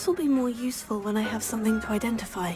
This will be more useful when I have something to identify.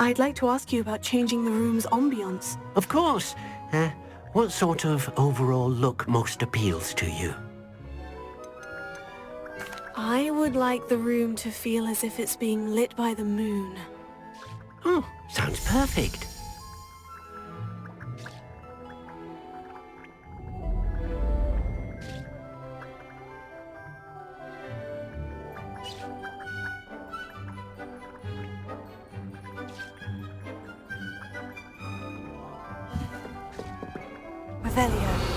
I'd like to ask you about changing the room's ambience. Of course. What sort of overall look most appeals to you? I would like the room to feel as if it's being lit by the moon. Oh, sounds perfect. Revelio.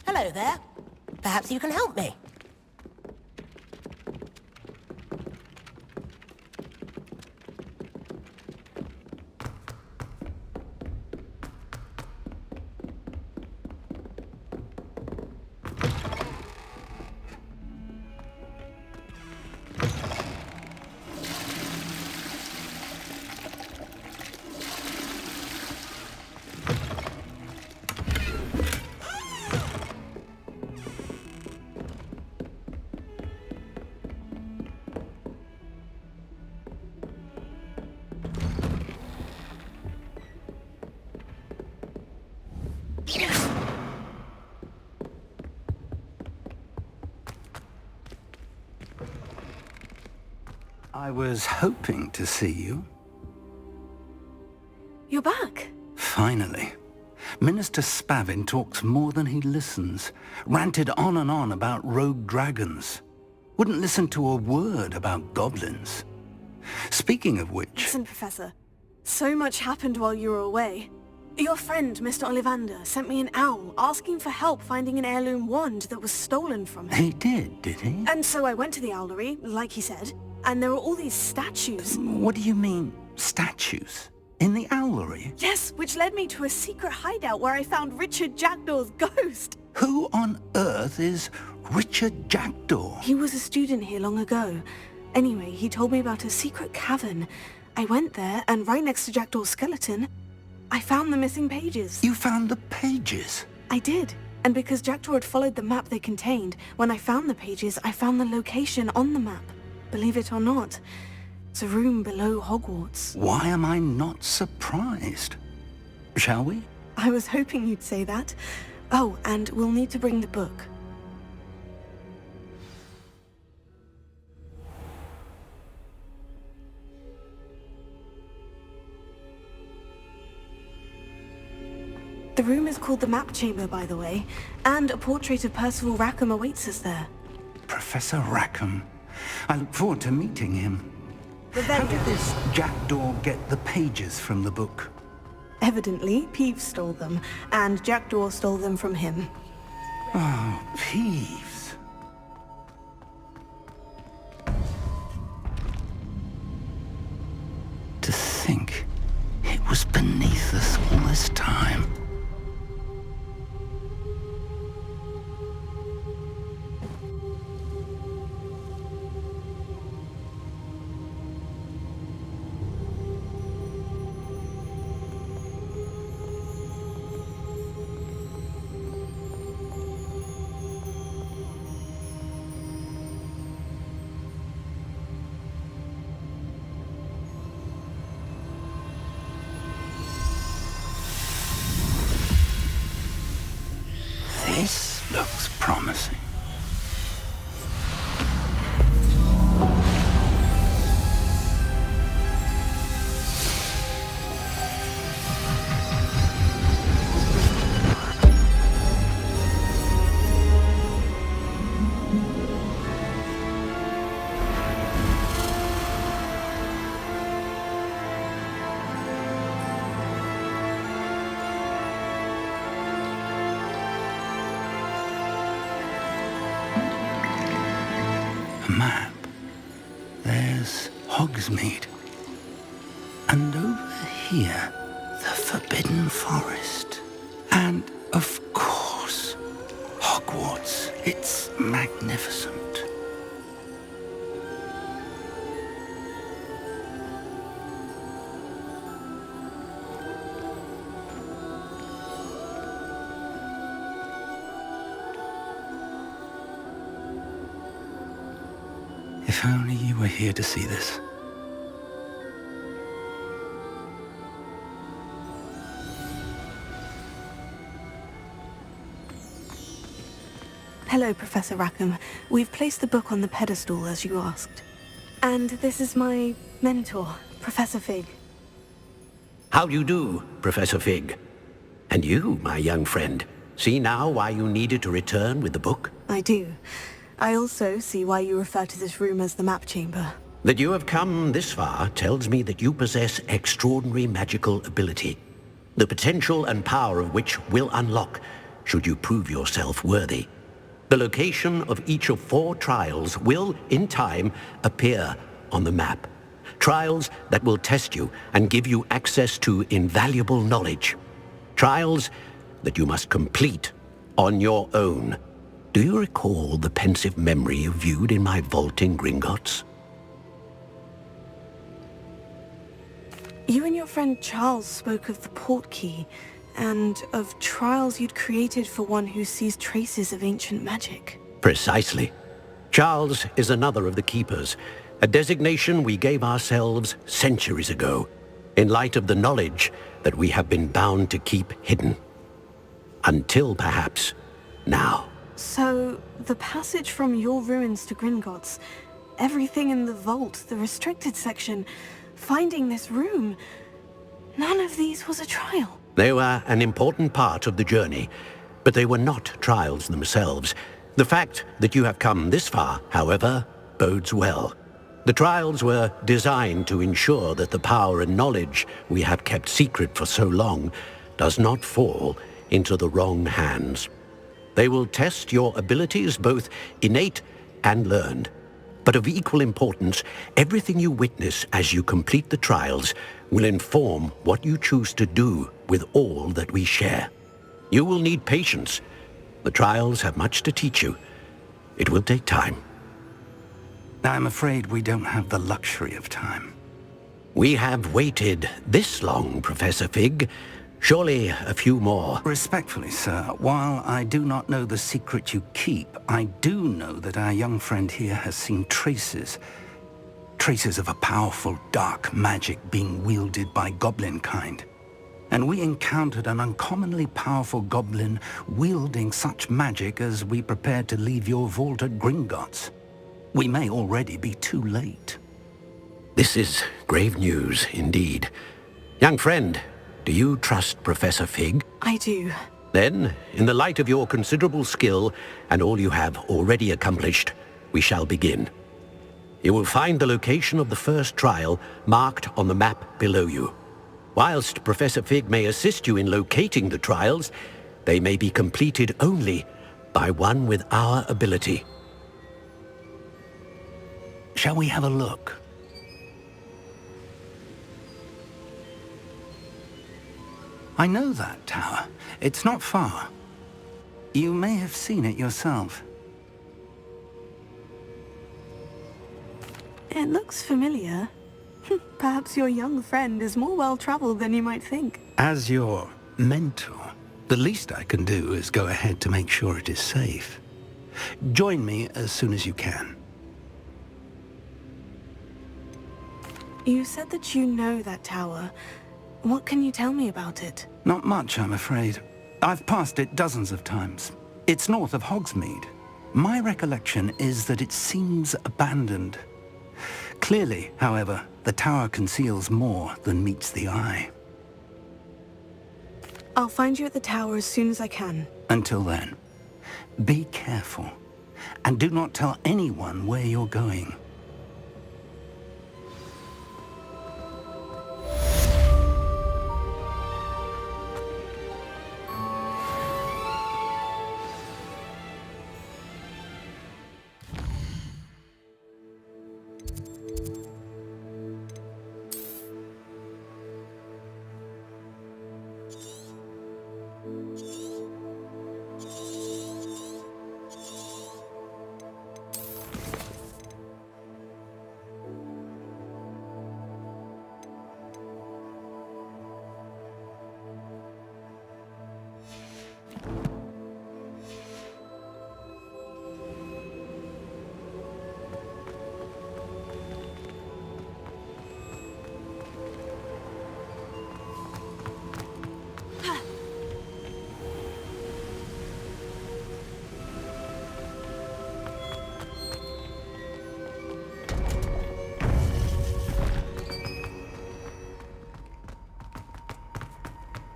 Hello there. Perhaps you can help me. I was hoping to see you. You're back. Finally. Minister Spavin talks more than he listens. Ranted on and on about rogue dragons. Wouldn't listen to a word about goblins. Speaking of which... Listen, Professor. So much happened while you were away. Your friend, Mr. Ollivander, sent me an owl asking for help finding an heirloom wand that was stolen from him. He did he? And so I went to the owlery, like he said, and there were all these statues. What do you mean, statues? In the owlery? Yes, which led me to a secret hideout where I found Richard Jackdaw's ghost. Who on earth is Richard Jackdaw? He was a student here long ago. Anyway, he told me about a secret cavern. I went there, and right next to Jackdaw's skeleton, I found the missing pages. You found the pages? I did. And because Jackdaw had followed the map they contained, when I found the pages, I found the location on the map. Believe it or not, it's a room below Hogwarts. Why am I not surprised? Shall we? I was hoping you'd say that. Oh, and we'll need to bring the book. The room is called the Map Chamber, by the way, and a portrait of Percival Rackham awaits us there. Professor Rackham. I look forward to meeting him. The How vendor. did this Jackdaw get the pages from the book? Evidently, Peeves stole them, and Jackdaw stole them from him. Oh, Peeves. To think it was beneath us all this time. This looks promising. A map. There's Hogsmeade. And over here, the Forbidden Forest. And, of course, Hogwarts. It's magnificent. If only you were here to see this. Hello, Professor Rackham. We've placed the book on the pedestal, as you asked. And this is my mentor, Professor Fig. How do you do, Professor Fig? And you, my young friend, see now why you needed to return with the book? I do. I also see why you refer to this room as the Map Chamber. That you have come this far tells me that you possess extraordinary magical ability, the potential and power of which will unlock should you prove yourself worthy. The location of each of 4 trials will, in time, appear on the map. Trials that will test you and give you access to invaluable knowledge. Trials that you must complete on your own. Do you recall the pensive memory you viewed in my vault in Gringotts? You and your friend Charles spoke of the portkey, and of trials you'd created for one who sees traces of ancient magic. Precisely. Charles is another of the Keepers, a designation we gave ourselves centuries ago, in light of the knowledge that we have been bound to keep hidden. Until, perhaps, now. So, the passage from your ruins to Gringotts, everything in the vault, the restricted section, finding this room. None of these was a trial. They were an important part of the journey, but they were not trials themselves. The fact that you have come this far, however, bodes well. The trials were designed to ensure that the power and knowledge we have kept secret for so long does not fall into the wrong hands. They will test your abilities, both innate and learned. But of equal importance, everything you witness as you complete the trials will inform what you choose to do with all that we share. You will need patience. The trials have much to teach you. It will take time. I'm afraid we don't have the luxury of time. We have waited this long, Professor Fig. Surely a few more. Respectfully, sir, while I do not know the secret you keep, I do know that our young friend here has seen traces of a powerful dark magic being wielded by goblin kind. And we encountered an uncommonly powerful goblin wielding such magic as we prepared to leave your vault at Gringotts. We may already be too late. This is grave news indeed. Young friend, do you trust Professor Fig? I do. Then, in the light of your considerable skill and all you have already accomplished, we shall begin. You will find the location of the first trial marked on the map below you. Whilst Professor Fig may assist you in locating the trials, they may be completed only by one with our ability. Shall we have a look? I know that tower. It's not far. You may have seen it yourself. It looks familiar. Perhaps your young friend is more well-traveled than you might think. As your mentor, the least I can do is go ahead to make sure it is safe. Join me as soon as you can. You said that you know that tower. What can you tell me about it? Not much, I'm afraid. I've passed it dozens of times. It's north of Hogsmeade. My recollection is that it seems abandoned. Clearly, however, the tower conceals more than meets the eye. I'll find you at the tower as soon as I can. Until then, be careful, and do not tell anyone where you're going.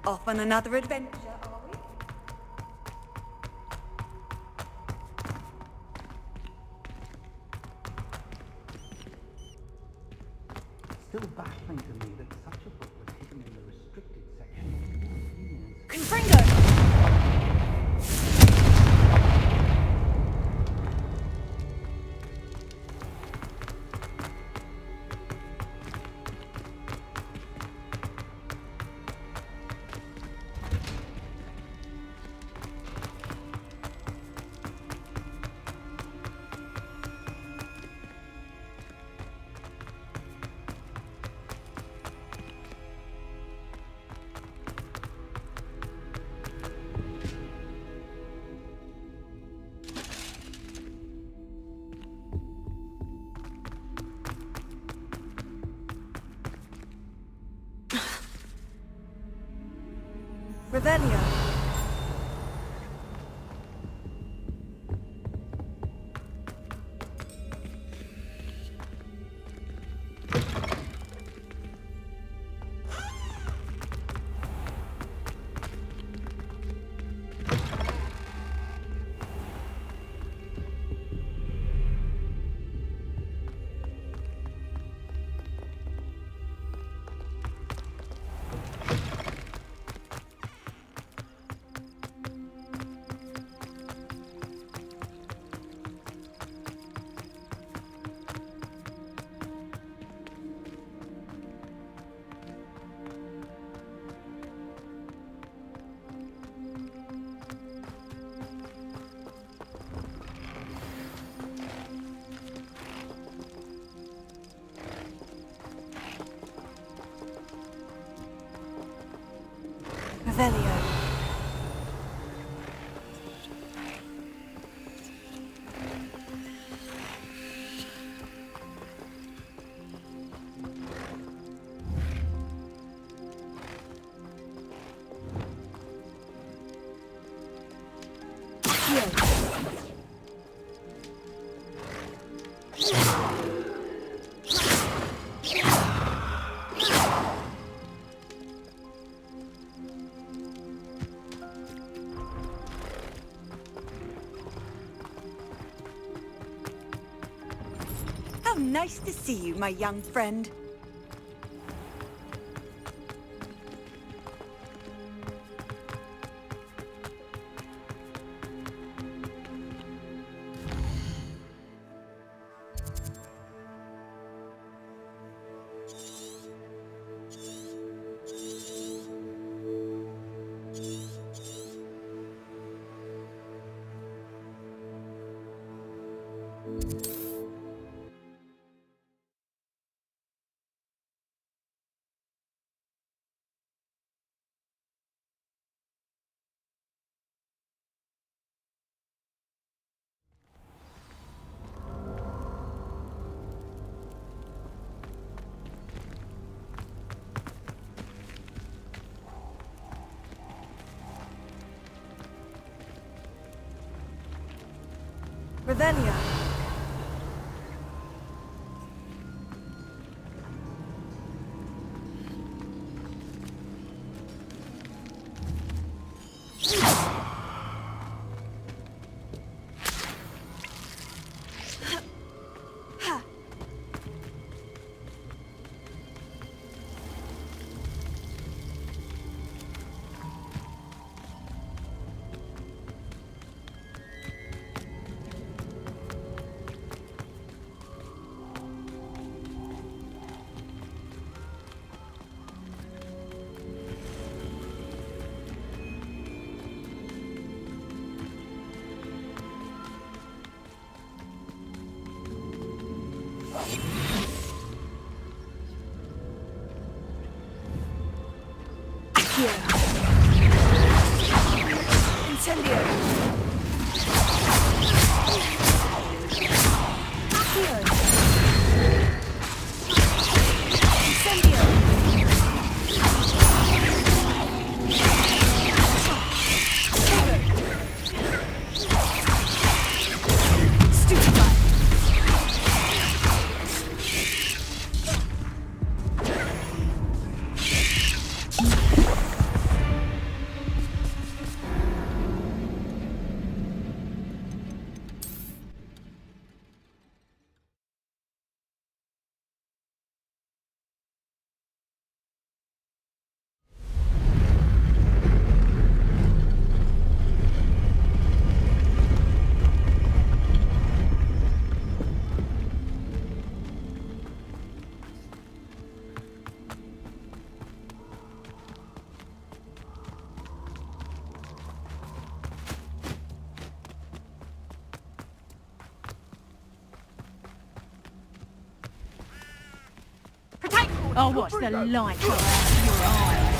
Off on another adventure, are we? Still baffling to me that such a book was hidden in the restricted section. Confringo! Revelio. Revelio. How nice to see you, my young friend. Revelio. Incendio. I'll watch the light go out of your eyes.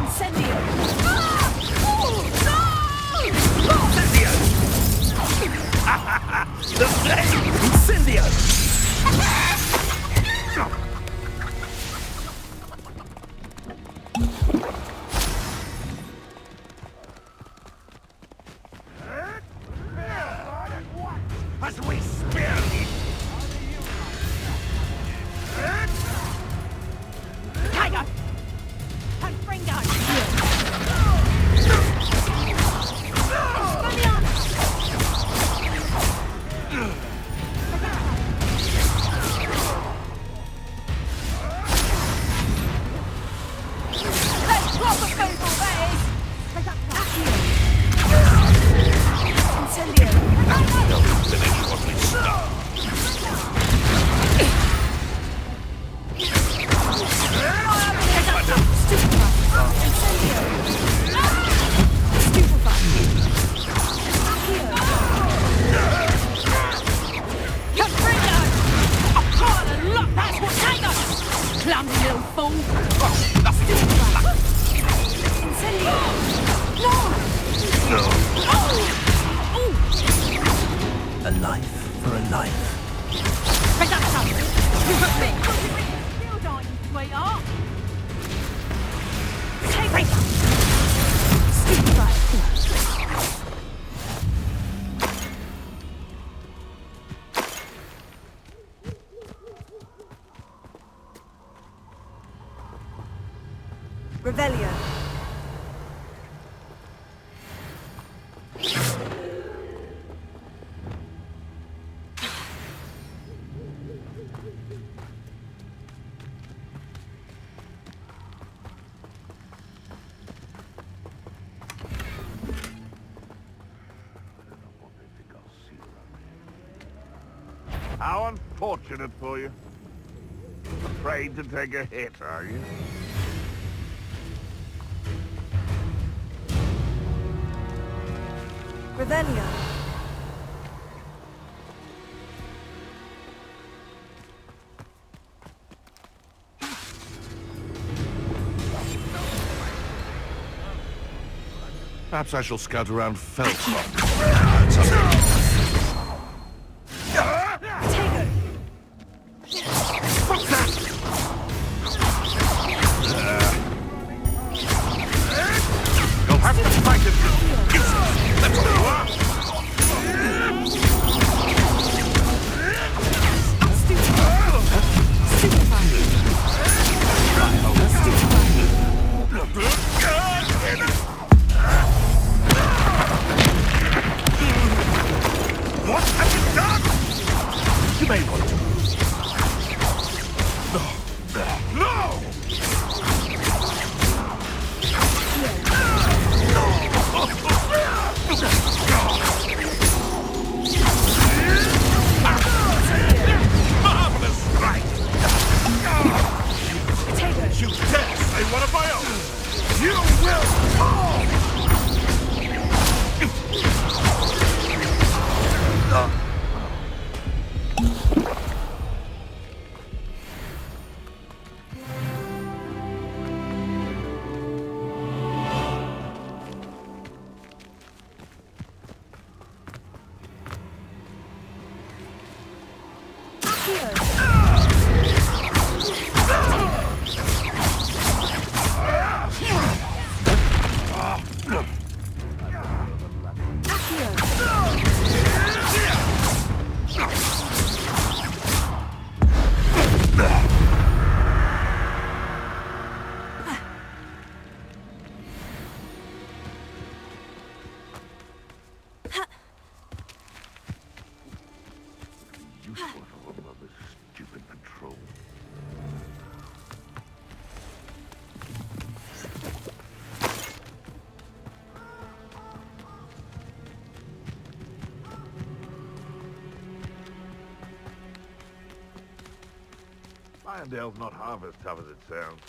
Incendio. The flame! Incendio! As we spear it! Tiger! Confringo! That's proper people, that is! Incendio. Don't finish what we start. life for a life. Pick up something! Still dying, sweetheart! Take it! Stupid right. Revelio. How unfortunate for you. Afraid to take a hit, are you? Revelio. Perhaps I shall scout around Feltron. You'll have to fight him. That's all you are. What have you done? You may want to. No! Marvelous strike! You dare say one of my own! You will fall! Useful for one of this stupid patrol. Irondale's not half as tough as it sounds.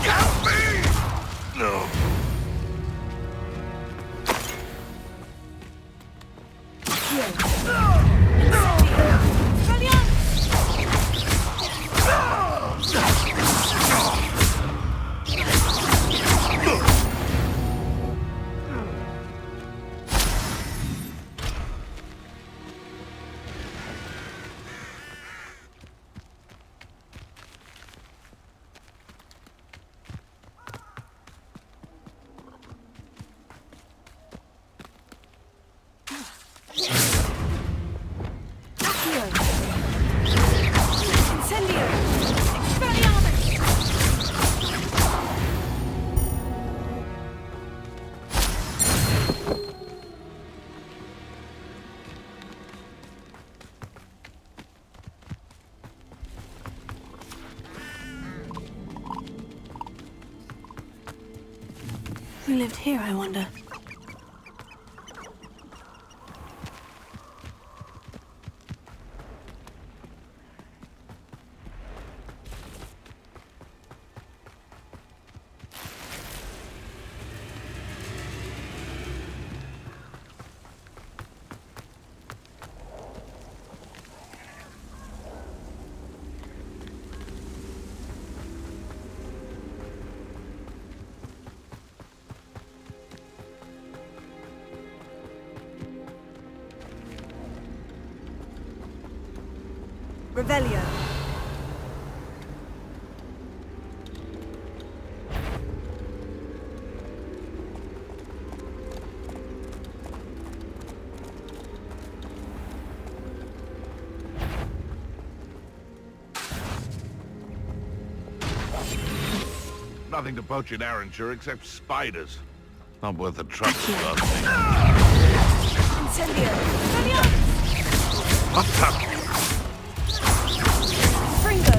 Help me! No. Who lived here, I wonder? Revelio. Nothing to poach in Arrangeur except spiders. Not worth the trouble. Incendio. Hot tub. Fringo.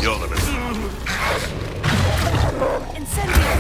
You're the best. Incendio.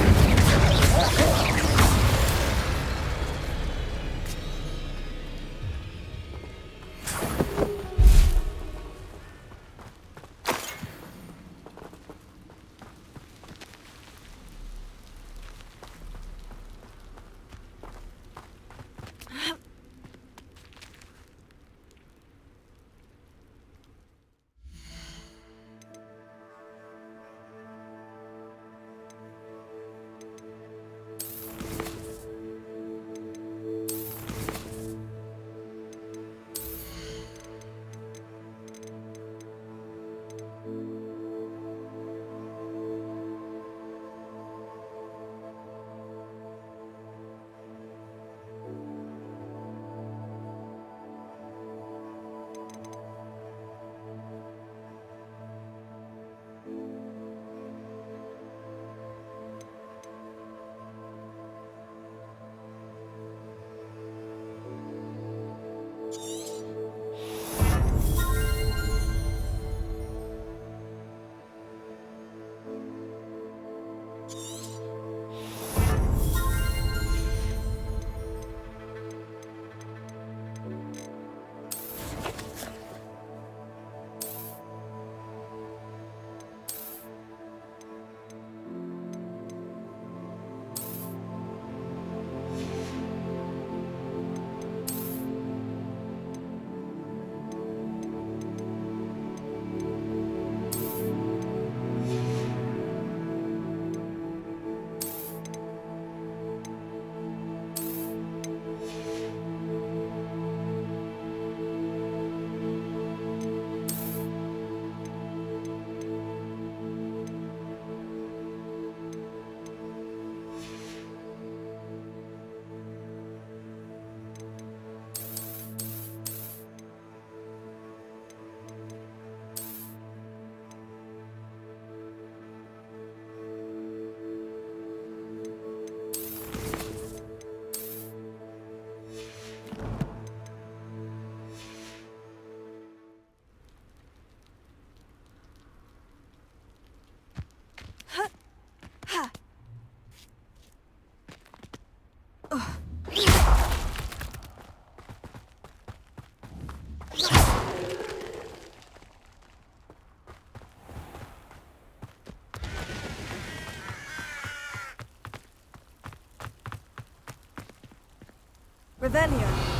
Revelio.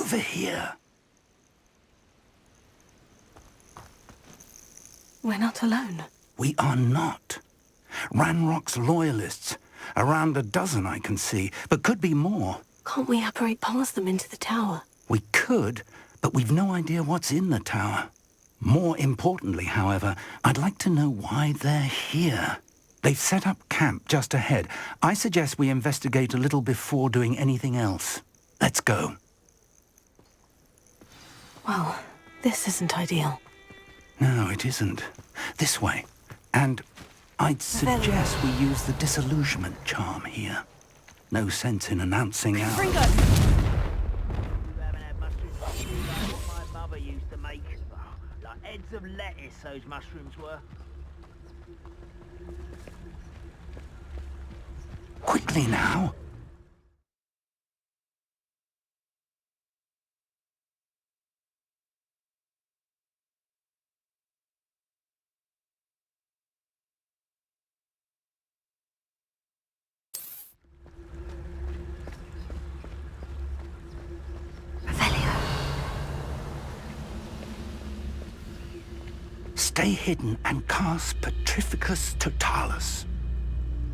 Over here. We're not alone. We are not. Ranrock's loyalists. Around a dozen I can see, but could be more. Can't we apparate past them into the tower? We could, but we've no idea what's in the tower. More importantly, however, I'd like to know why they're here. They've set up camp just ahead. I suggest we investigate a little before doing anything else. Let's go. Well, this isn't ideal. No, it isn't. This way. And I'd suggest we use the disillusionment charm here. No sense in announcing our... Ringo! You haven't had mushrooms like what my mother used to make. Like heads of lettuce, those mushrooms were. Quickly now. Stay hidden and cast Petrificus Totalis.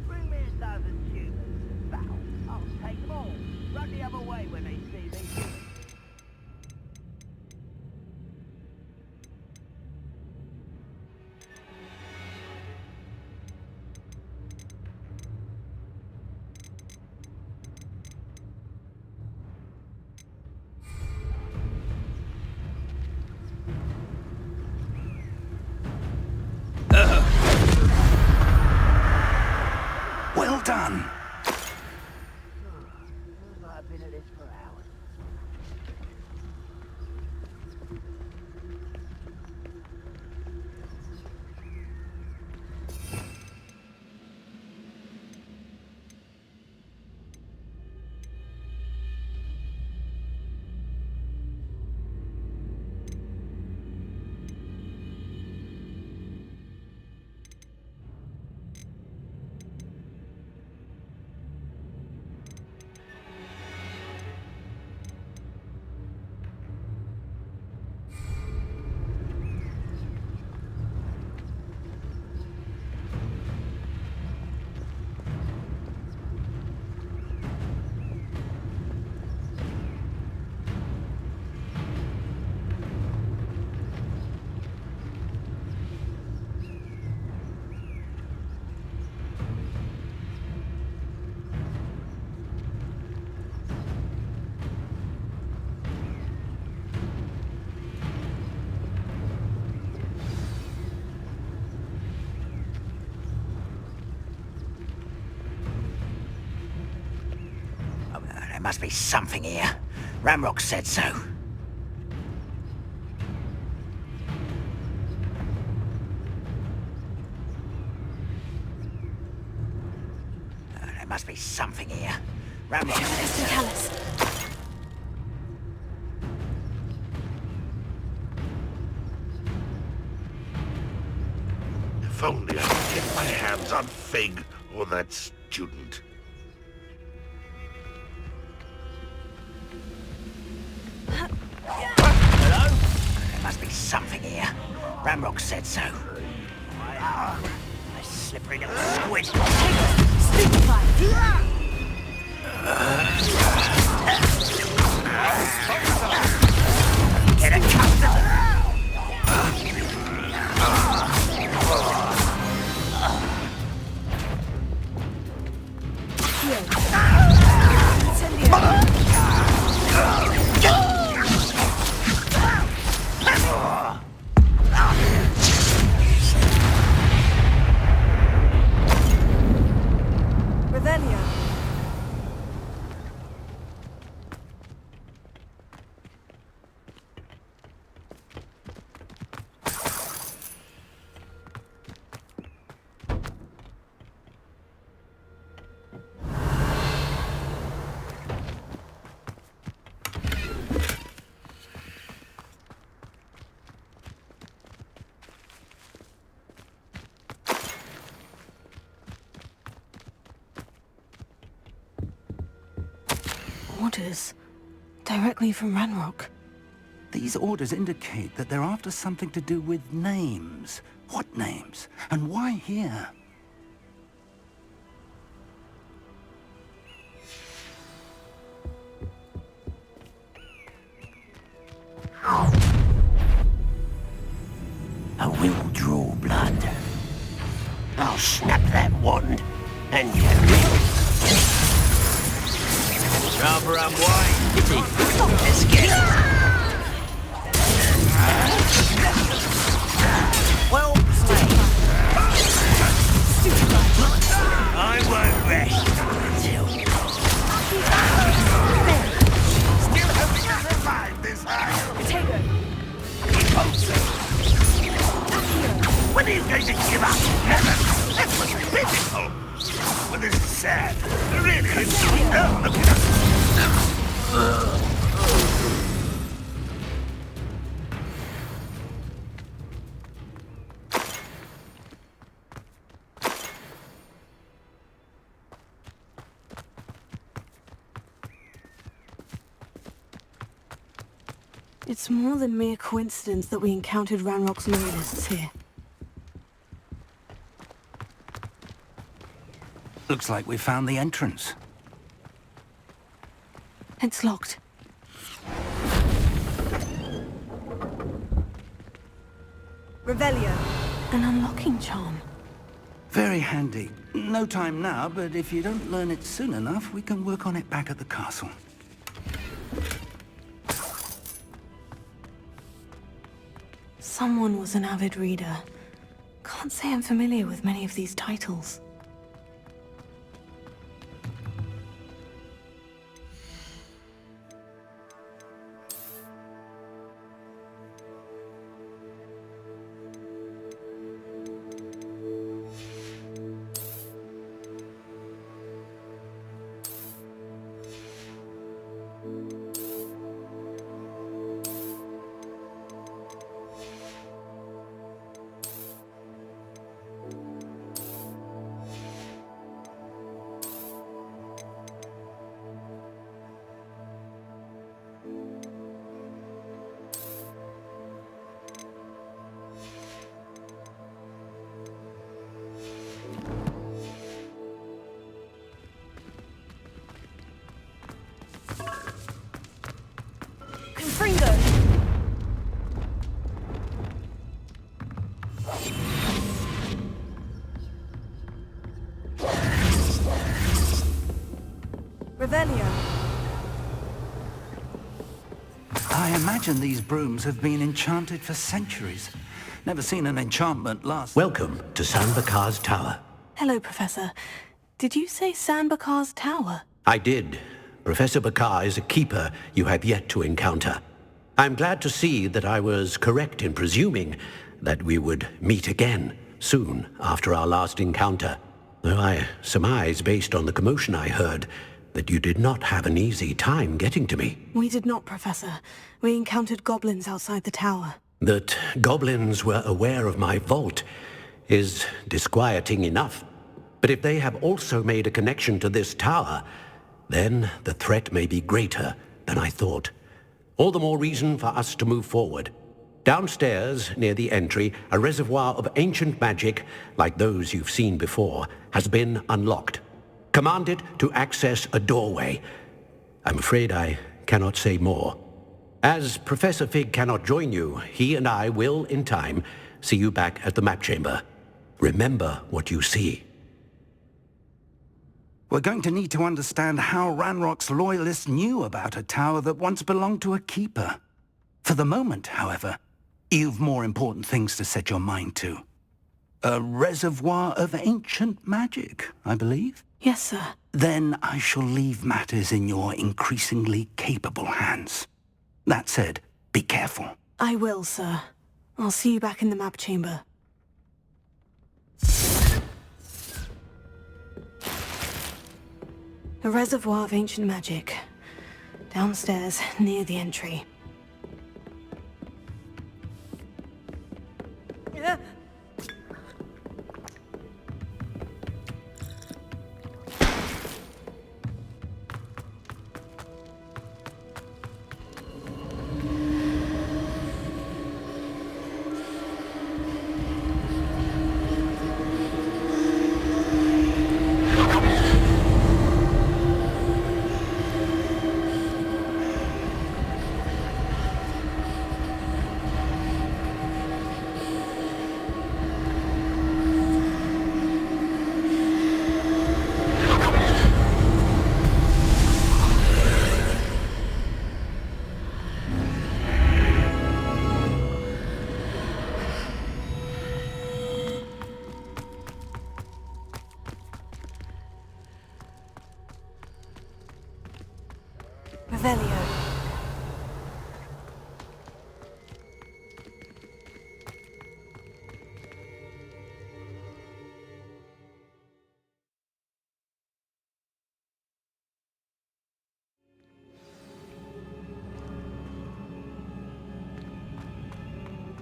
Bring me a dozen humans. Battle. I'll take them all. Run the other way when they see me. Well done. Feels like I've been at this for hours. There must be something here. Ramrock said so. There must be something here. Ramrock said so. Totalis. If only I could get my hands on Fig or that student. Hello? There must be something here. Ramrock said so. A slippery little squid. Get accustomed. Orders. Directly from Ranrock. These orders indicate that they're after something to do with names. What names? And why here? I will draw blood. I'll snap that wand, and you will. Rather unwise. Let's get it. Well played. I won't rest until... Still hoping to survive this high. When are you going to give up? That was pitiful. Well, this is sad. Really, It's more than mere coincidence that we encountered Ranrock's loyalists here. Looks like we found the entrance. It's locked. Revelio. An unlocking charm. Very handy. No time now, but if you don't learn it soon enough, we can work on it back at the castle. Someone was an avid reader. Can't say I'm familiar with many of these titles. Confringo. Revelio. I imagine these brooms have been enchanted for centuries. Never seen an enchantment last... Welcome to San Bakar's Tower. Hello, Professor. Did you say San Bakar's Tower? I did. Professor Bakar is a keeper you have yet to encounter. I'm glad to see that I was correct in presuming that we would meet again soon after our last encounter. Though I surmise, based on the commotion I heard, that you did not have an easy time getting to me. We did not, Professor. We encountered goblins outside the tower. That goblins were aware of my vault is disquieting enough. But if they have also made a connection to this tower, then the threat may be greater than I thought. All the more reason for us to move forward. Downstairs, near the entry, a reservoir of ancient magic, like those you've seen before, has been unlocked. Command it to access a doorway. I'm afraid I cannot say more. As Professor Fig cannot join you, he and I will, in time, see you back at the map chamber. Remember what you see. We're going to need to understand how Ranrock's loyalists knew about a tower that once belonged to a keeper. For the moment, however, you've more important things to set your mind to. A reservoir of ancient magic, I believe? Yes, sir. Then I shall leave matters in your increasingly capable hands. That said, be careful. I will, sir. I'll see you back in the map chamber. A reservoir of ancient magic. Downstairs, near the entry. Revelio.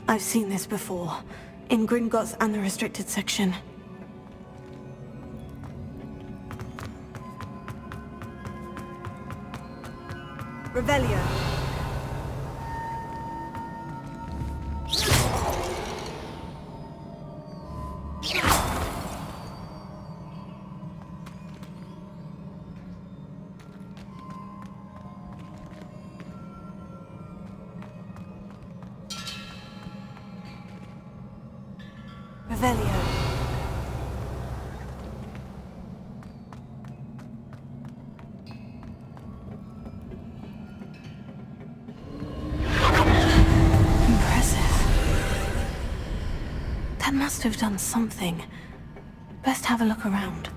I've seen this before, in Gringotts and the restricted section. Revelio. Revelio. Impressive. That must have done something. Best have a look around.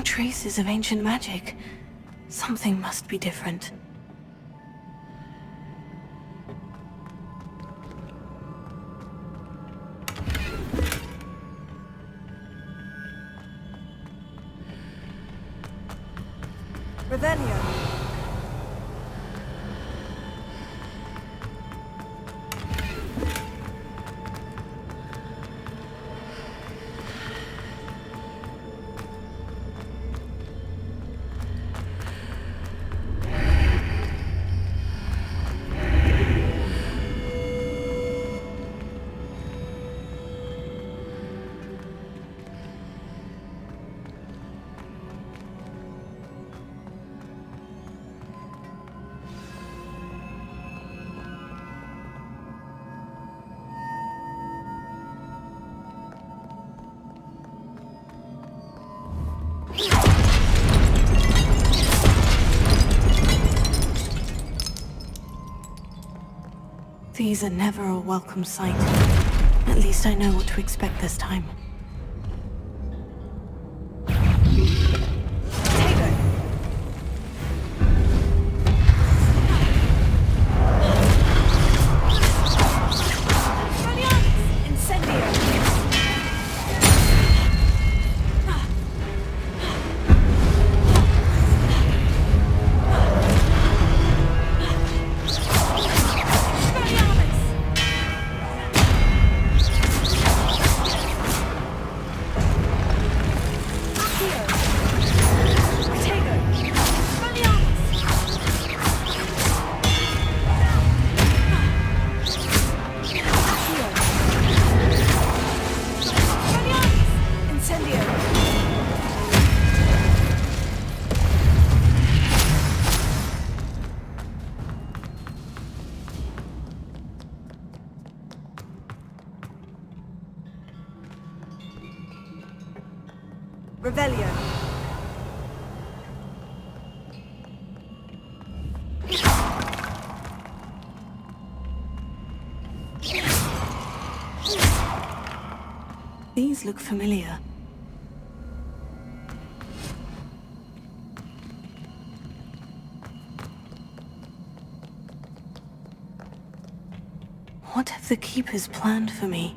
Traces of ancient magic. Something must be different. Revelio. These are never a welcome sight. At least I know what to expect this time. Revelio. These look familiar. What have the Keepers planned for me?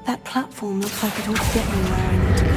That platform looks like it ought to get me where I need to go.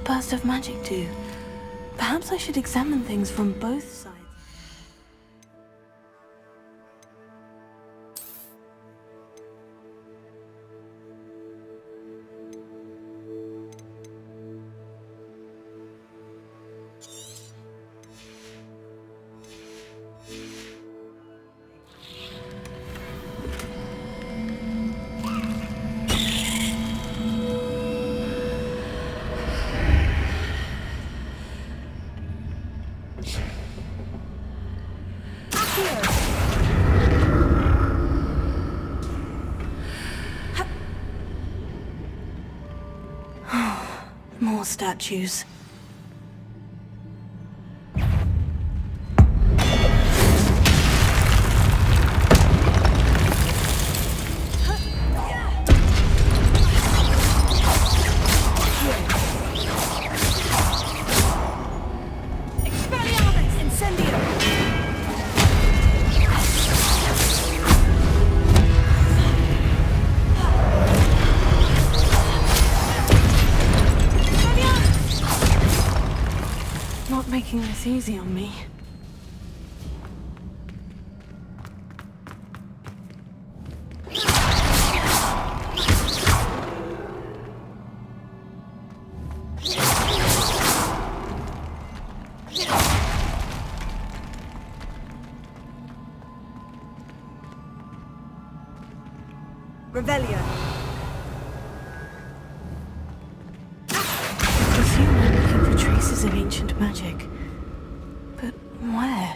Burst of magic do? Perhaps I should examine things from both sides. More statues. Making this easy on me. Revelio. I presume I'm looking for traces of ancient magic. But where?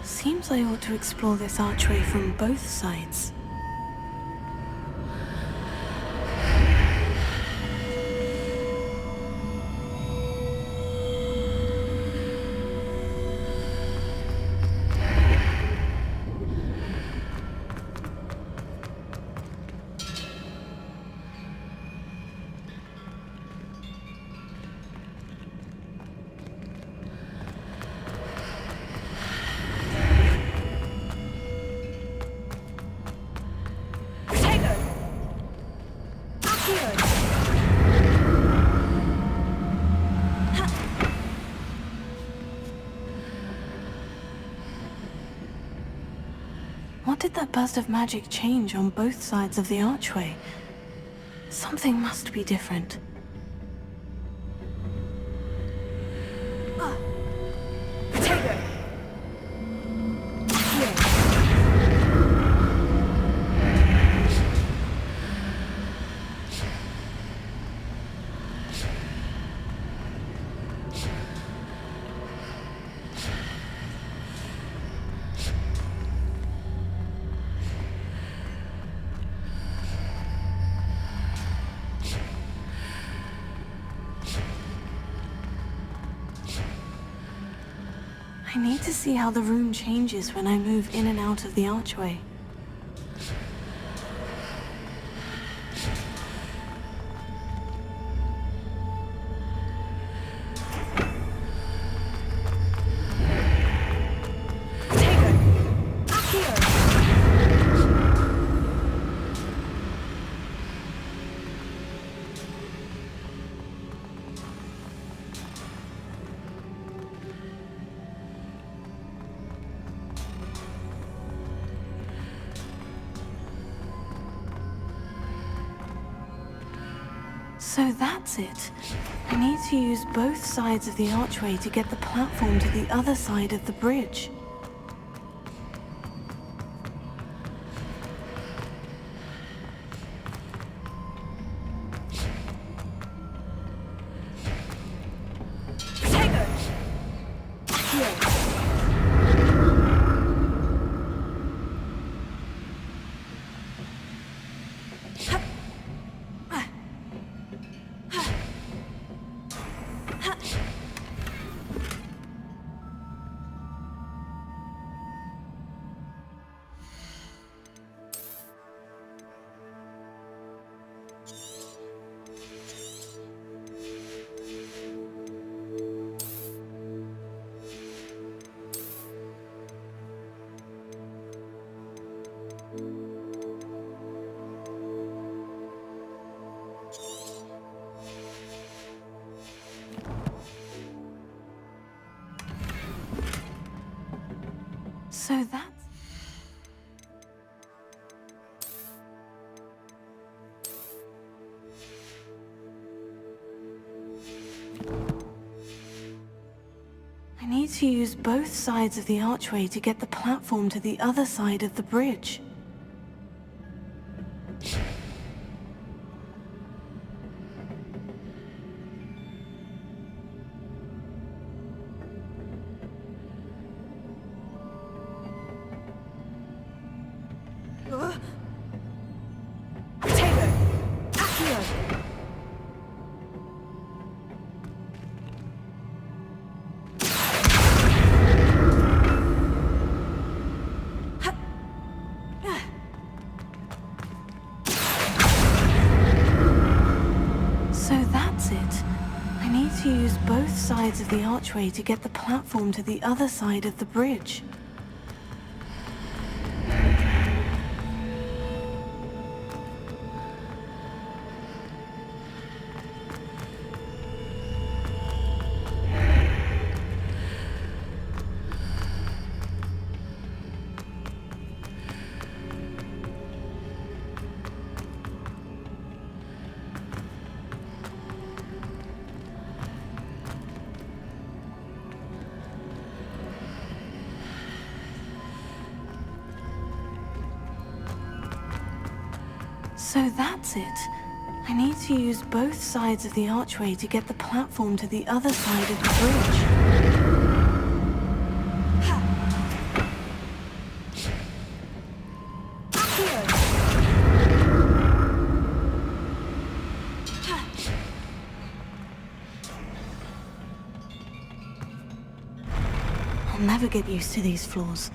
Seems I ought to explore this archway from both sides. did that burst of magic change on both sides of the archway? Something must be different. Potato! I need to see how the room changes when I move in and out of the archway. So that's it. I need to use both sides of the archway to get the platform to the other side of the bridge. So that's... I need to use both sides of the archway to get the platform to the other side of the bridge. Use both sides of the archway to get the platform to the other side of the bridge. So that's it. I need to use both sides of the archway to get the platform to the other side of the bridge. I'll never get used to these floors.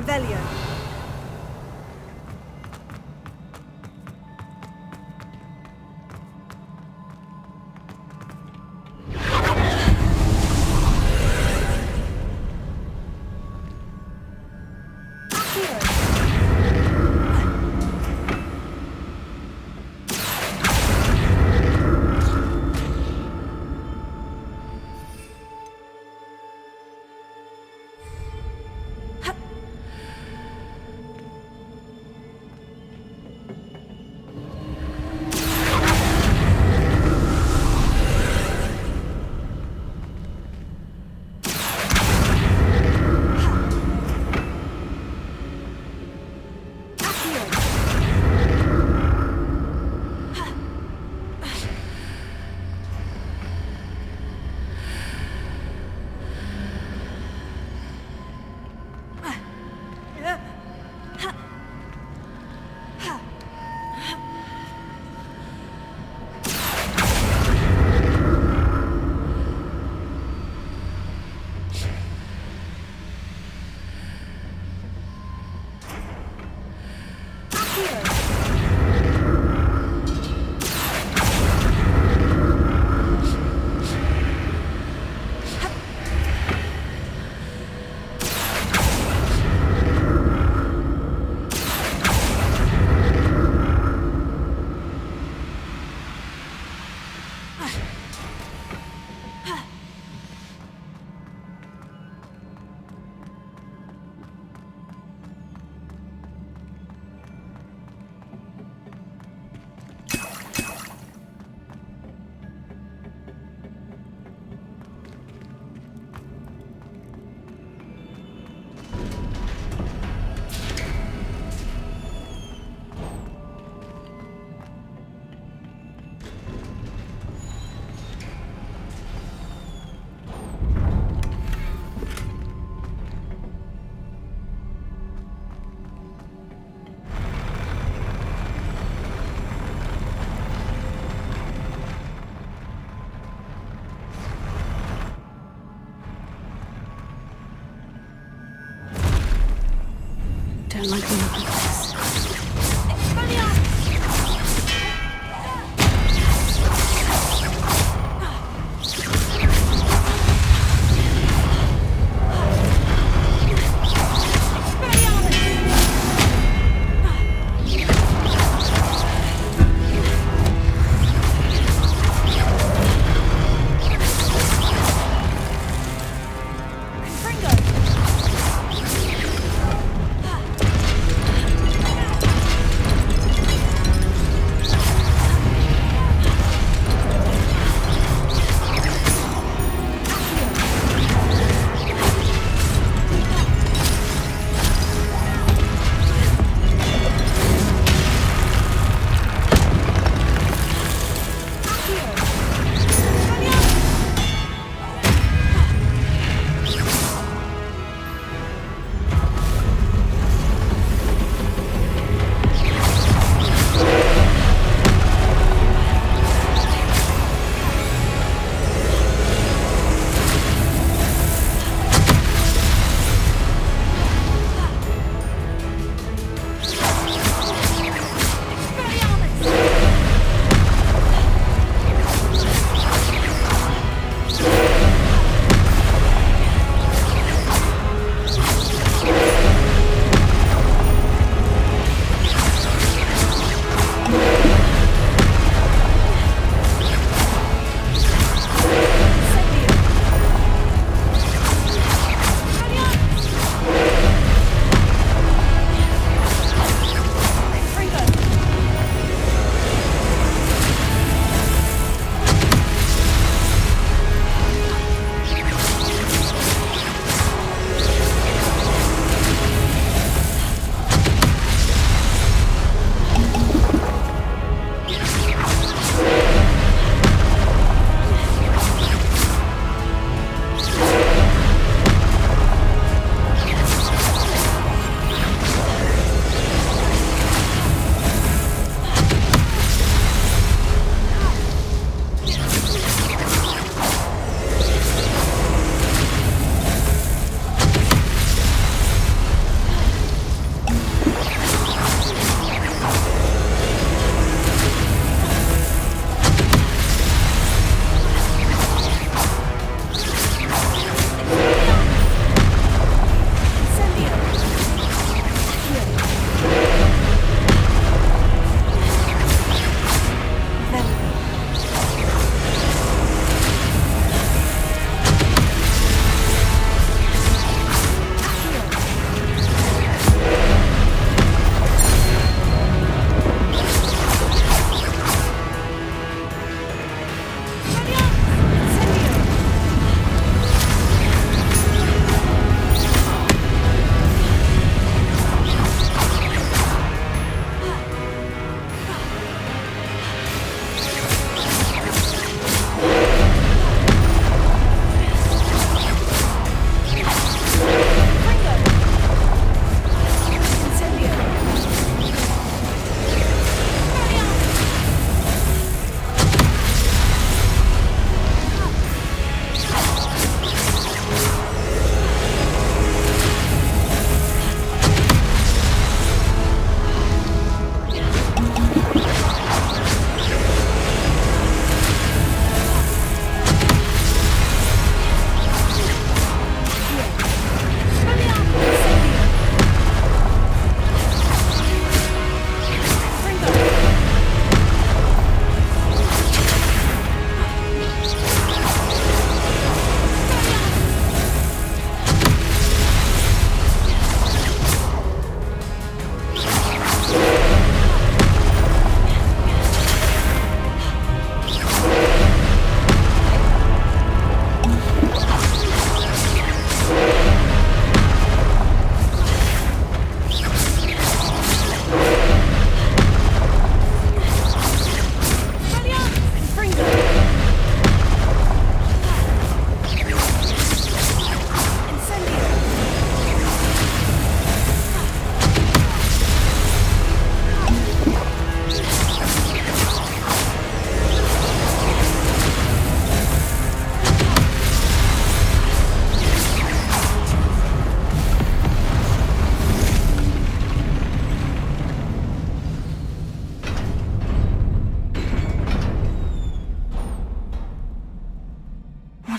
Revelio. Don't like the look of this.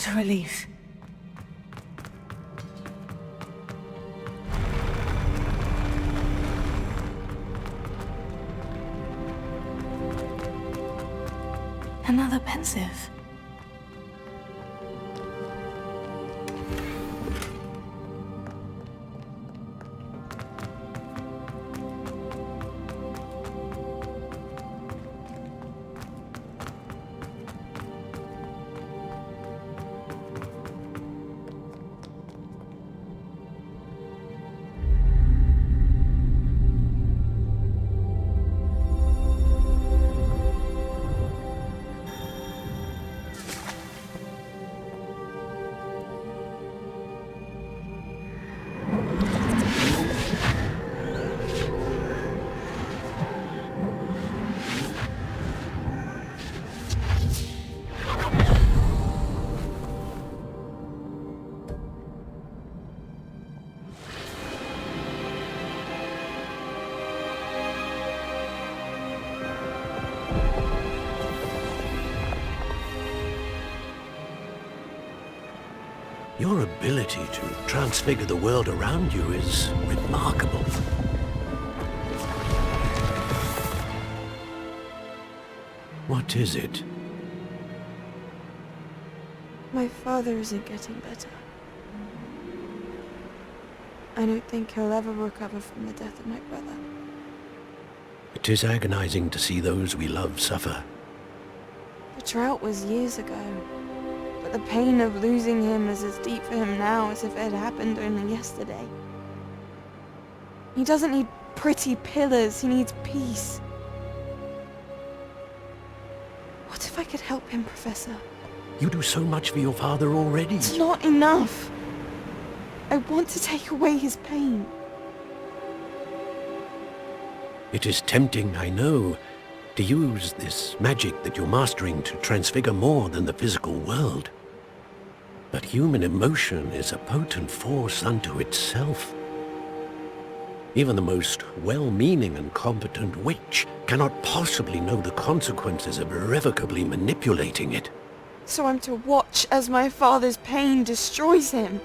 What a relief. Another pensive. Your ability to transfigure the world around you is remarkable. What is it? My father isn't getting better. I don't think he'll ever recover from the death of my brother. It is agonizing to see those we love suffer. The drought was years ago, but the pain of losing him is as deep for him now as if it had happened only yesterday. He doesn't need pretty pillars, he needs peace. What if I could help him, Professor? You do so much for your father already. It's not enough. I want to take away his pain. It is tempting, I know, to use this magic that you're mastering to transfigure more than the physical world. But human emotion is a potent force unto itself. Even the most well-meaning and competent witch cannot possibly know the consequences of irrevocably manipulating it. So I'm to watch as my father's pain destroys him.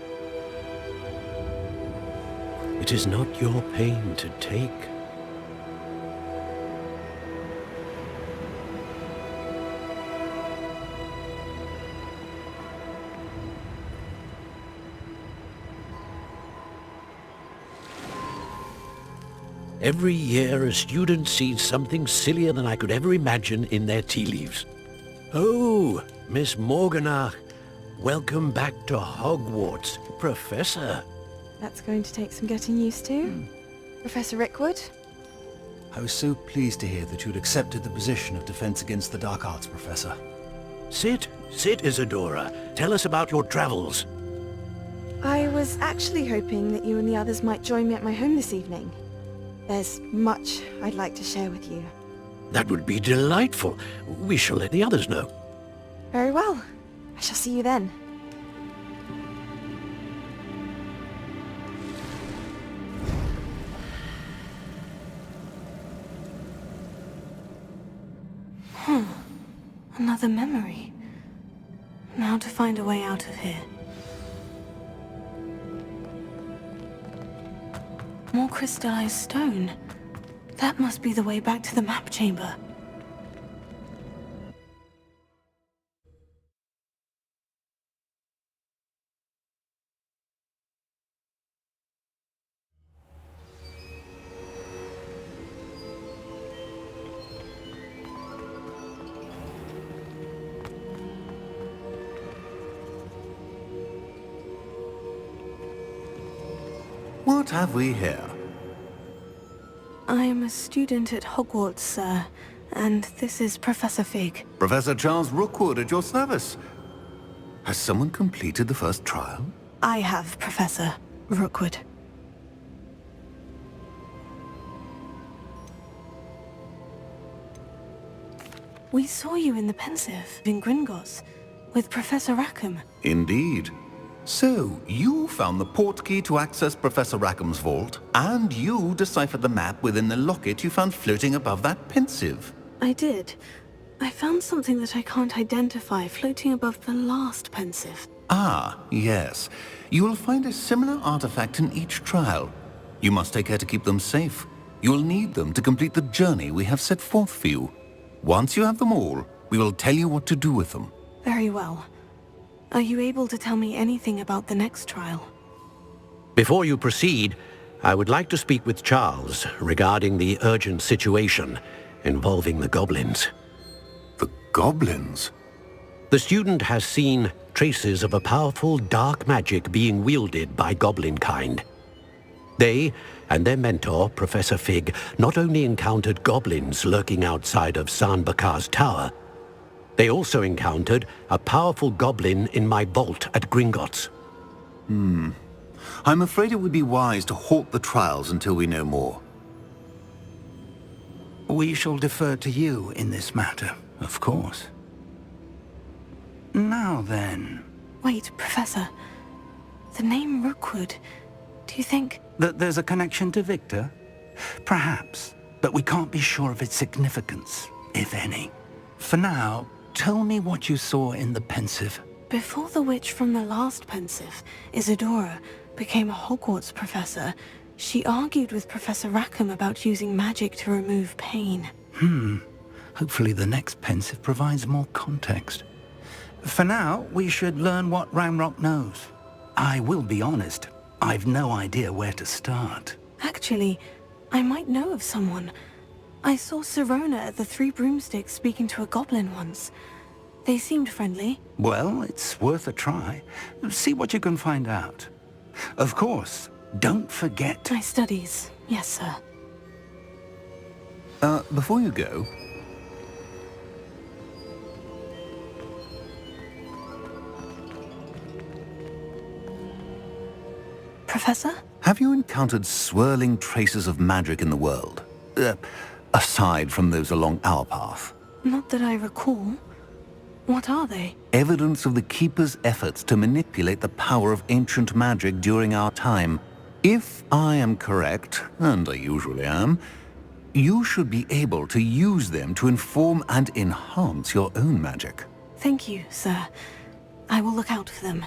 It is not your pain to take. Every year a student sees something sillier than I could ever imagine in their tea leaves. Oh, Miss Morganach, welcome back to Hogwarts, Professor. That's going to take some getting used to. Professor Rickwood? I was so pleased to hear that you'd accepted the position of Defense Against the Dark Arts, Professor. Sit, Isadora. Tell us about your travels. I was actually hoping that you and the others might join me at my home this evening. There's much I'd like to share with you. That would be delightful. We shall let the others know. Very well. I shall see you then. Another memory. Now to find a way out of here. More crystallized stone. That must be the way back to the map chamber. What have we here? I am a student at Hogwarts, sir, and this is Professor Fig. Professor Charles Rookwood at your service. Has someone completed the first trial? I have, Professor Rookwood. We saw you in the Pensive in Gringotts with Professor Rackham. Indeed. So, you found the portkey to access Professor Rackham's vault, and you deciphered the map within the locket you found floating above that Pensive. I did. I found something that I can't identify floating above the last pensive. Ah, yes. You will find a similar artifact in each trial. You must take care to keep them safe. You will need them to complete the journey we have set forth for you. Once you have them all, we will tell you what to do with them. Very well. Are you able to tell me anything about the next trial? Before you proceed, I would like to speak with Charles regarding the urgent situation involving the goblins. The goblins? The student has seen traces of a powerful dark magic being wielded by goblin kind. They and their mentor, Professor Fig, not only encountered goblins lurking outside of San Bakar's tower, they also encountered a powerful goblin in my vault at Gringotts. I'm afraid it would be wise to halt the trials until we know more. We shall defer to you in this matter, of course. Now then... Wait, Professor. The name Rookwood. Do you think... That there's a connection to Victor? Perhaps, but we can't be sure of its significance, if any. For now, tell me what you saw in the pensive. Before the witch from the last pensive, Isadora, became a Hogwarts professor, she argued with Professor Rackham about using magic to remove pain. Hopefully the next pensive provides more context. For now, we should learn what Ranrock knows. I will be honest, I've no idea where to start. Actually, I might know of someone. I saw Sirona at the Three Broomsticks speaking to a goblin once. They seemed friendly. Well, it's worth a try. See what you can find out. Of course, don't forget... My studies. Yes, sir. Before you go... Professor? Have you encountered swirling traces of magic in the world? Aside from those along our path? Not that I recall. What are they? Evidence of the Keeper's efforts to manipulate the power of ancient magic during our time. If I am correct, and I usually am, you should be able to use them to inform and enhance your own magic. Thank you, sir. I will look out for them.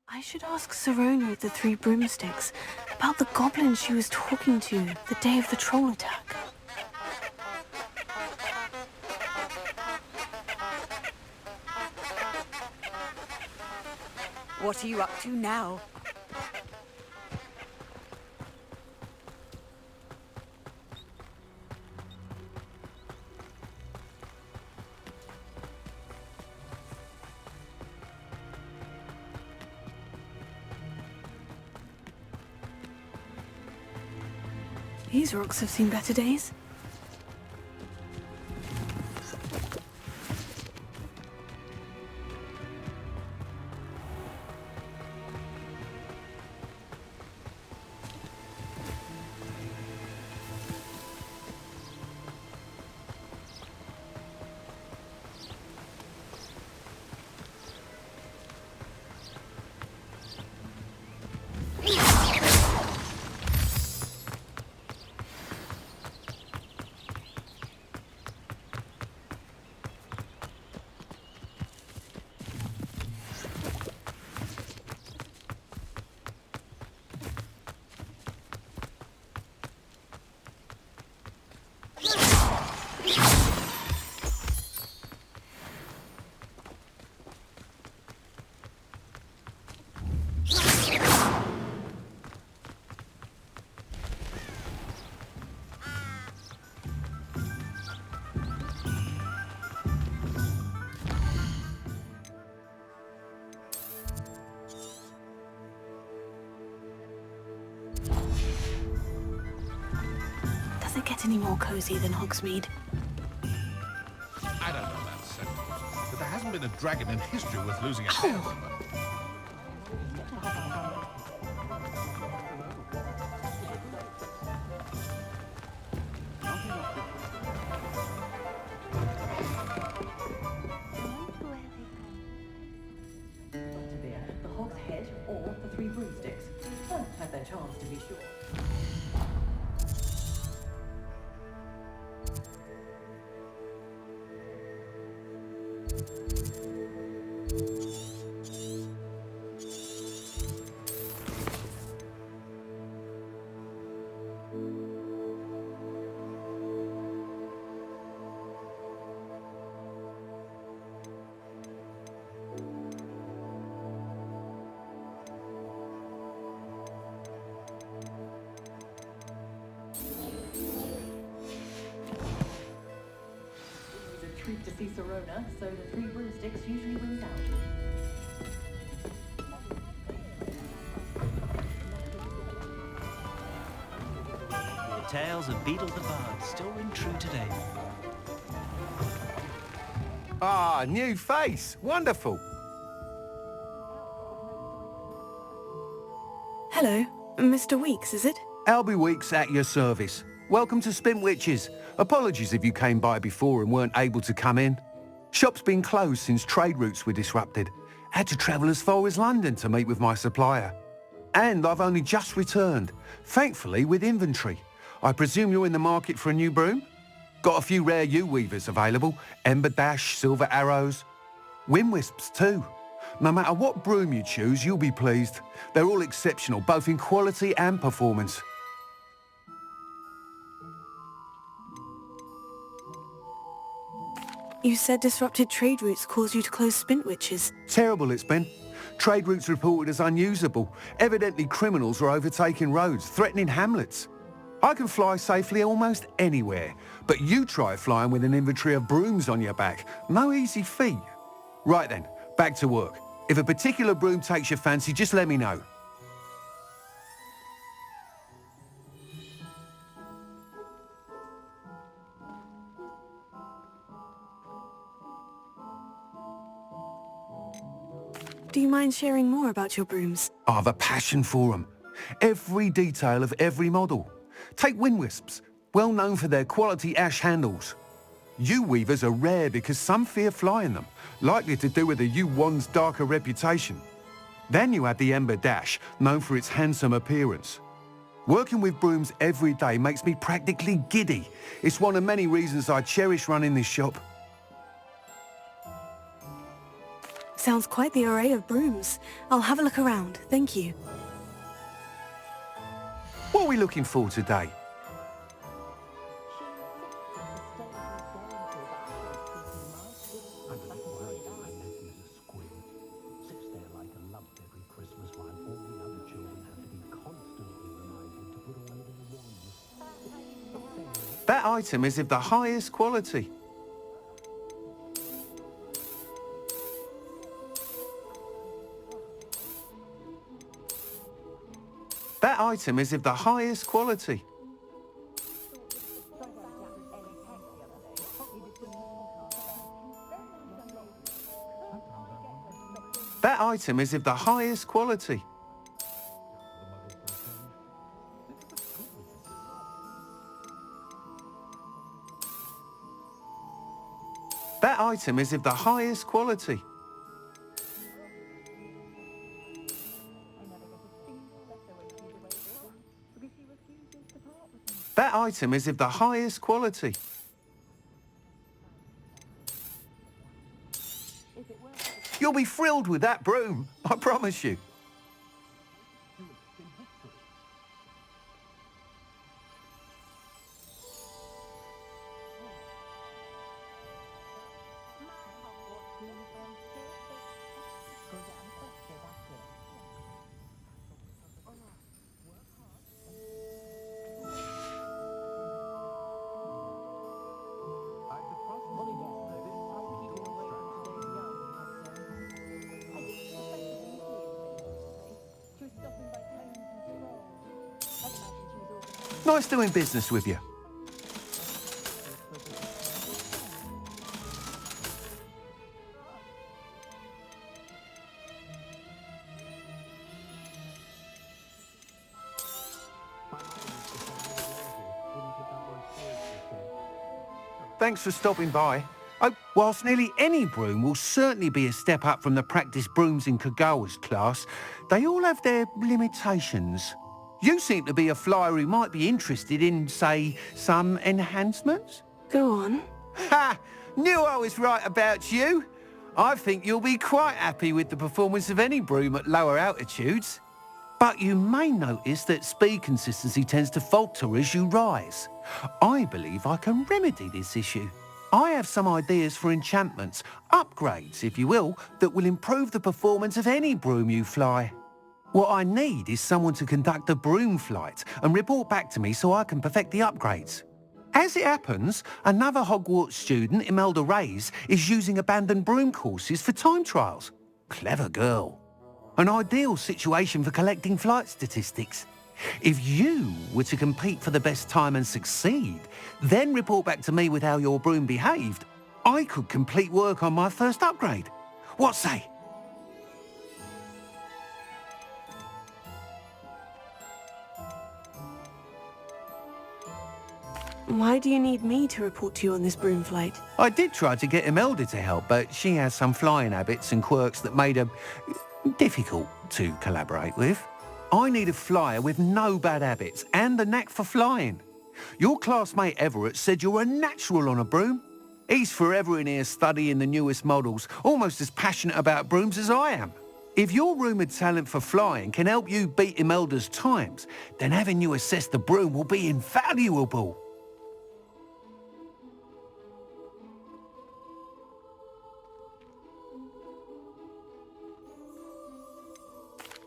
I should ask Sirona of the Three Broomsticks about the goblin she was talking to the day of the troll attack. What are you up to now? These rocks have seen better days. Does it get any more cozy than Hogsmeade? I don't know that sentence, but there hasn't been a dragon in history worth losing a head over. The Hog's Head or the Three Broomsticks. Both had their charms, to be sure. Treat to see Sirona, so the Three Broomsticks usually wins out. The tales of Beetle the Bard still ring true today. Ah, new face. Wonderful. Hello, Mr. Weeks, is it? Albie Weeks at your service. Welcome to Spintwitches. Apologies if you came by before and weren't able to come in. Shop's been closed since trade routes were disrupted. Had to travel as far as London to meet with my supplier. And I've only just returned, thankfully with inventory. I presume you're in the market for a new broom? Got a few rare U-weavers available. Ember Dash, Silver Arrows. Wind Wisps too. No matter what broom you choose, you'll be pleased. They're all exceptional, both in quality and performance. You said disrupted trade routes caused you to close Spintwitches. Terrible it's been. Trade routes reported as unusable. Evidently criminals are overtaking roads, threatening hamlets. I can fly safely almost anywhere, but you try flying with an inventory of brooms on your back. No easy feat. Right then, back to work. If a particular broom takes your fancy, just let me know. Do you mind sharing more about your brooms? I have a passion for them. Every detail of every model. Take Wind Wisps, well known for their quality ash handles. U-weavers are rare because some fear flying them, likely to do with the U-wand's darker reputation. Then you add the Ember Dash, known for its handsome appearance. Working with brooms every day makes me practically giddy. It's one of many reasons I cherish running this shop. Sounds quite the array of brooms. I'll have a look around, thank you. What are we looking for today? That item is of the highest quality. That item is of the highest quality. That item is of the highest quality. That item is of the highest quality. That item is of the highest quality. You'll be thrilled with that broom, I promise you. Nice doing business with you. Thanks for stopping by. Oh, whilst nearly any broom will certainly be a step up from the practice brooms in Kagawa's class, they all have their limitations. You seem to be a flyer who might be interested in, say, some enhancements? Go on. Ha! Knew I was right about you. I think you'll be quite happy with the performance of any broom at lower altitudes. But you may notice that speed consistency tends to falter as you rise. I believe I can remedy this issue. I have some ideas for enchantments, upgrades, if you will, that will improve the performance of any broom you fly. What I need is someone to conduct a broom flight and report back to me so I can perfect the upgrades. As it happens, another Hogwarts student, Imelda Reyes, is using abandoned broom courses for time trials. Clever girl. An ideal situation for collecting flight statistics. If you were to compete for the best time and succeed, then report back to me with how your broom behaved, I could complete work on my first upgrade. What say? Why do you need me to report to you on this broom flight? I did try to get Imelda to help, but she has some flying habits and quirks that made her difficult to collaborate with. I need a flyer with no bad habits and the knack for flying. Your classmate Everett said you're a natural on a broom. He's forever in here studying the newest models, almost as passionate about brooms as I am. If your rumoured talent for flying can help you beat Imelda's times, then having you assess the broom will be invaluable.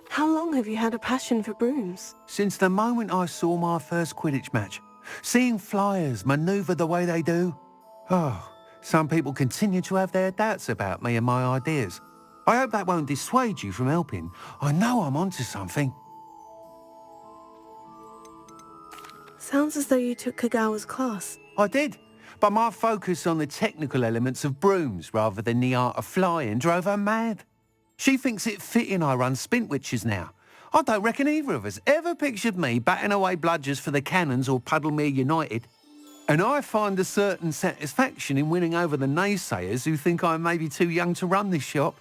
How long have you had a passion for brooms? Since the moment I saw my first Quidditch match, seeing flyers manoeuvre the way they do. Oh, some people continue to have their doubts about me and my ideas. I hope that won't dissuade you from helping. I know I'm onto something. Sounds as though you took Kagawa's class. I did, but my focus on the technical elements of brooms rather than the art of flying drove her mad. She thinks it fitting I run Spintwitches now. I don't reckon either of us ever pictured me batting away bludgers for the Cannons or Puddlemere United. And I find a certain satisfaction in winning over the naysayers who think I may be too young to run this shop.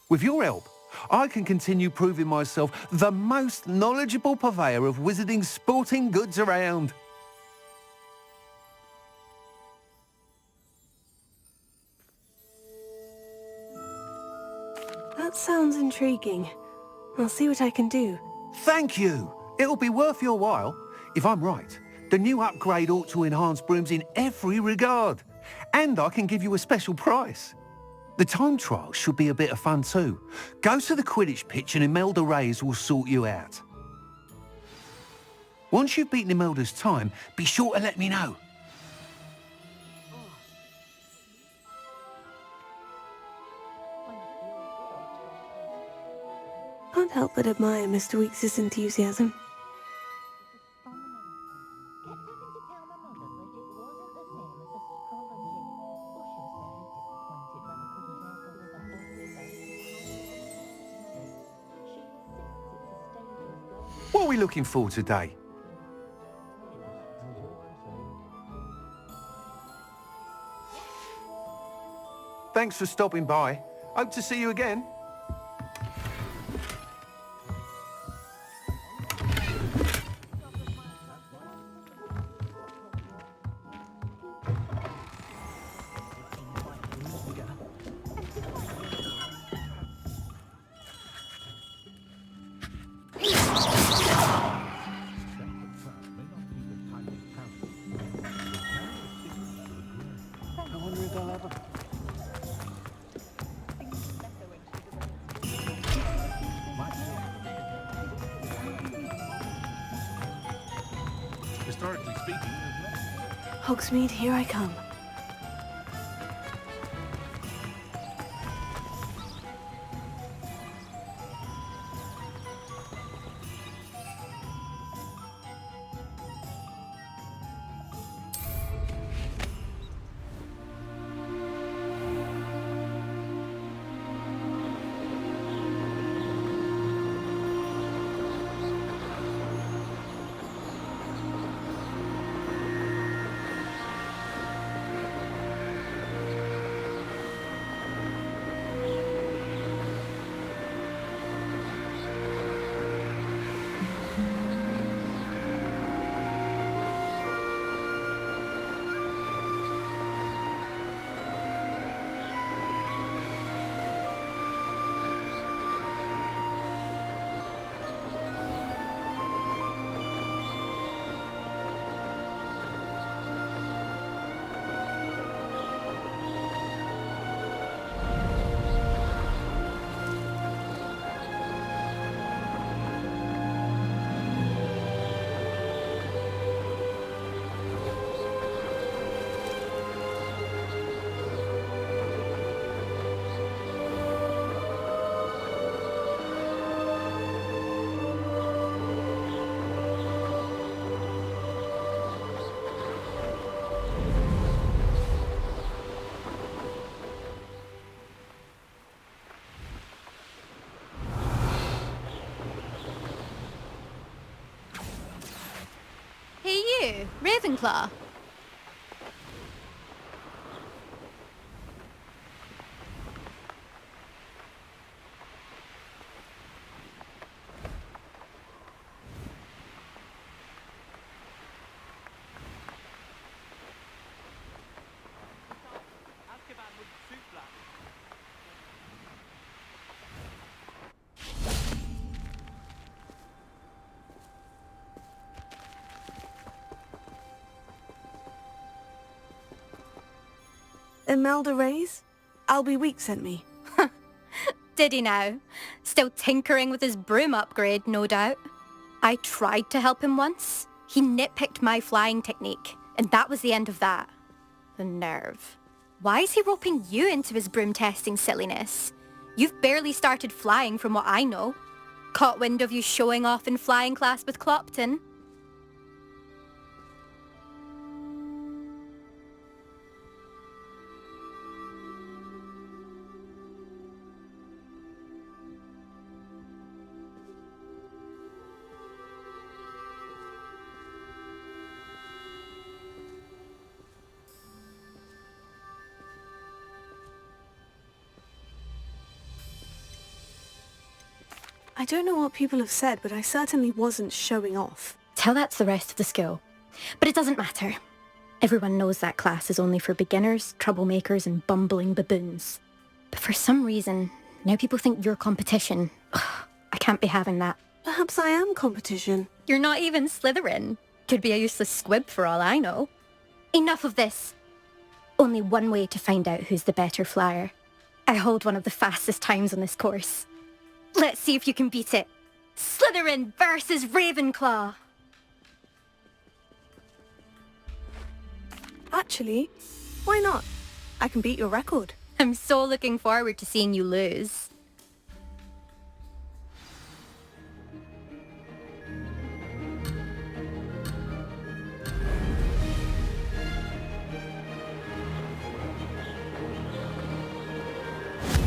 With your help, I can continue proving myself the most knowledgeable purveyor of wizarding sporting goods around. That sounds intriguing. I'll see what I can do. Thank you. It'll be worth your while. If I'm right, the new upgrade ought to enhance brooms in every regard. And I can give you a special price. The time trial should be a bit of fun too. Go to the Quidditch pitch and Imelda Reyes will sort you out. Once you've beaten Imelda's time, be sure to let me know. Can't help but admire Mr. Weekes' enthusiasm. What are we looking for today? Thanks for stopping by. Hope to see you again. Historically speaking, Hogsmeade, here I come. Hey you, Ravenclaw. Imelda Reyes? Albie Week sent me. Did he now? Still tinkering with his broom upgrade, no doubt. I tried to help him once. He nitpicked my flying technique, and that was the end of that. The nerve. Why is he roping you into his broom testing silliness? You've barely started flying from what I know. Caught wind of you showing off in flying class with Clopton. I don't know what people have said, but I certainly wasn't showing off. Tell that to the rest of the school. But it doesn't matter. Everyone knows that class is only for beginners, troublemakers, and bumbling baboons. But for some reason, now people think you're competition. Ugh, I can't be having that. Perhaps I am competition. You're not even Slytherin. Could be a useless squib for all I know. Enough of this. Only one way to find out who's the better flyer. I hold one of the fastest times on this course. Let's see if you can beat it. Slytherin versus Ravenclaw. Actually, why not? I can beat your record. I'm so looking forward to seeing you lose.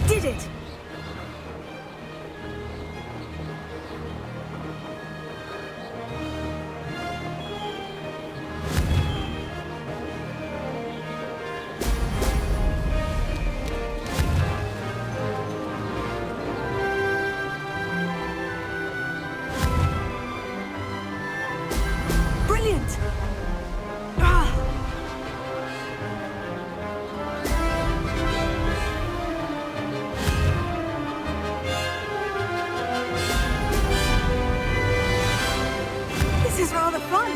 Did it! Brilliant! Ah! This is rather fun.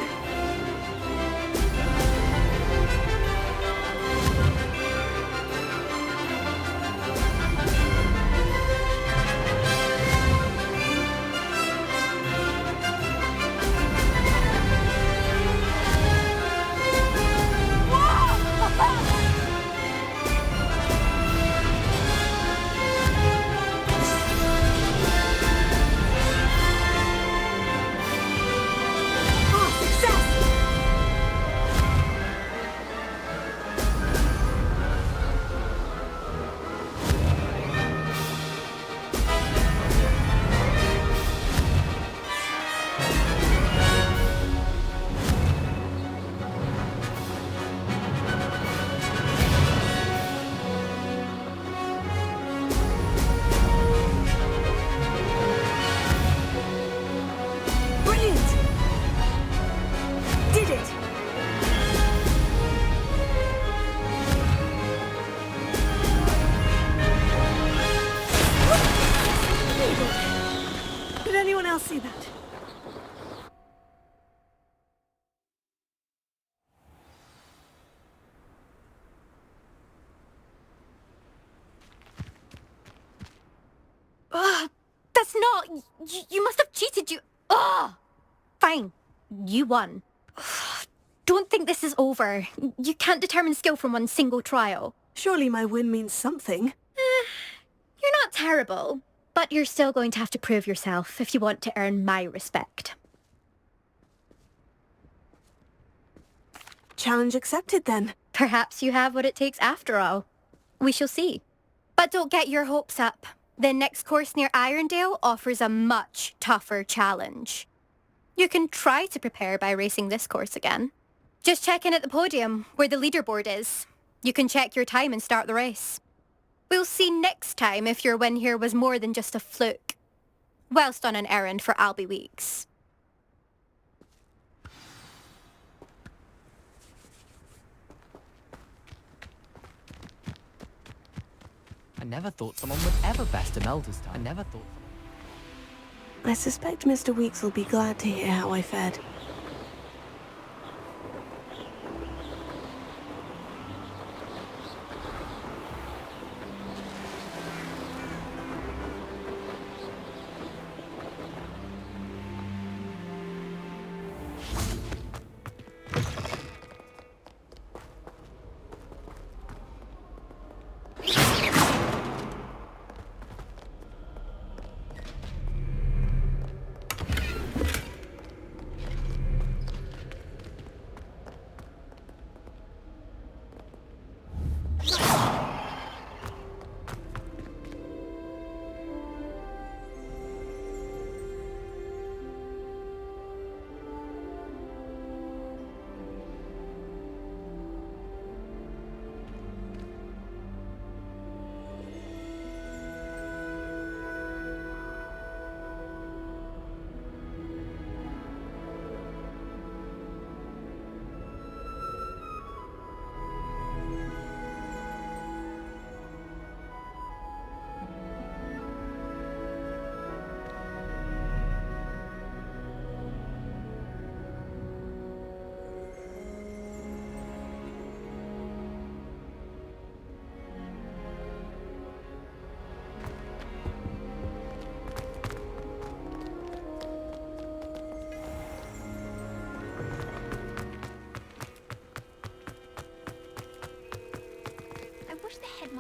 I'll see that. That's not... You must have cheated, you... Ugh! Fine. You won. Don't think this is over. You can't determine skill from one single trial. Surely my win means something. You're not terrible, but you're still going to have to prove yourself if you want to earn my respect. Challenge accepted, then. Perhaps you have what it takes after all. We shall see. But don't get your hopes up. The next course near Irondale offers a much tougher challenge. You can try to prepare by racing this course again. Just check in at the podium, where the leaderboard is. You can check your time and start the race. We'll see next time if your win here was more than just a fluke. Whilst on an errand for Albie Weeks. I never thought someone would ever best Imelda's time. I never thought... I suspect Mr. Weeks will be glad to hear how I fared.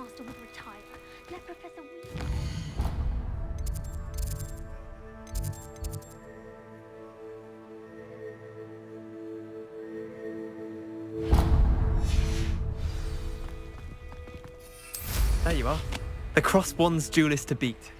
master would retire. Let Professor Weasley... There you are. The Crosswands duelist to beat.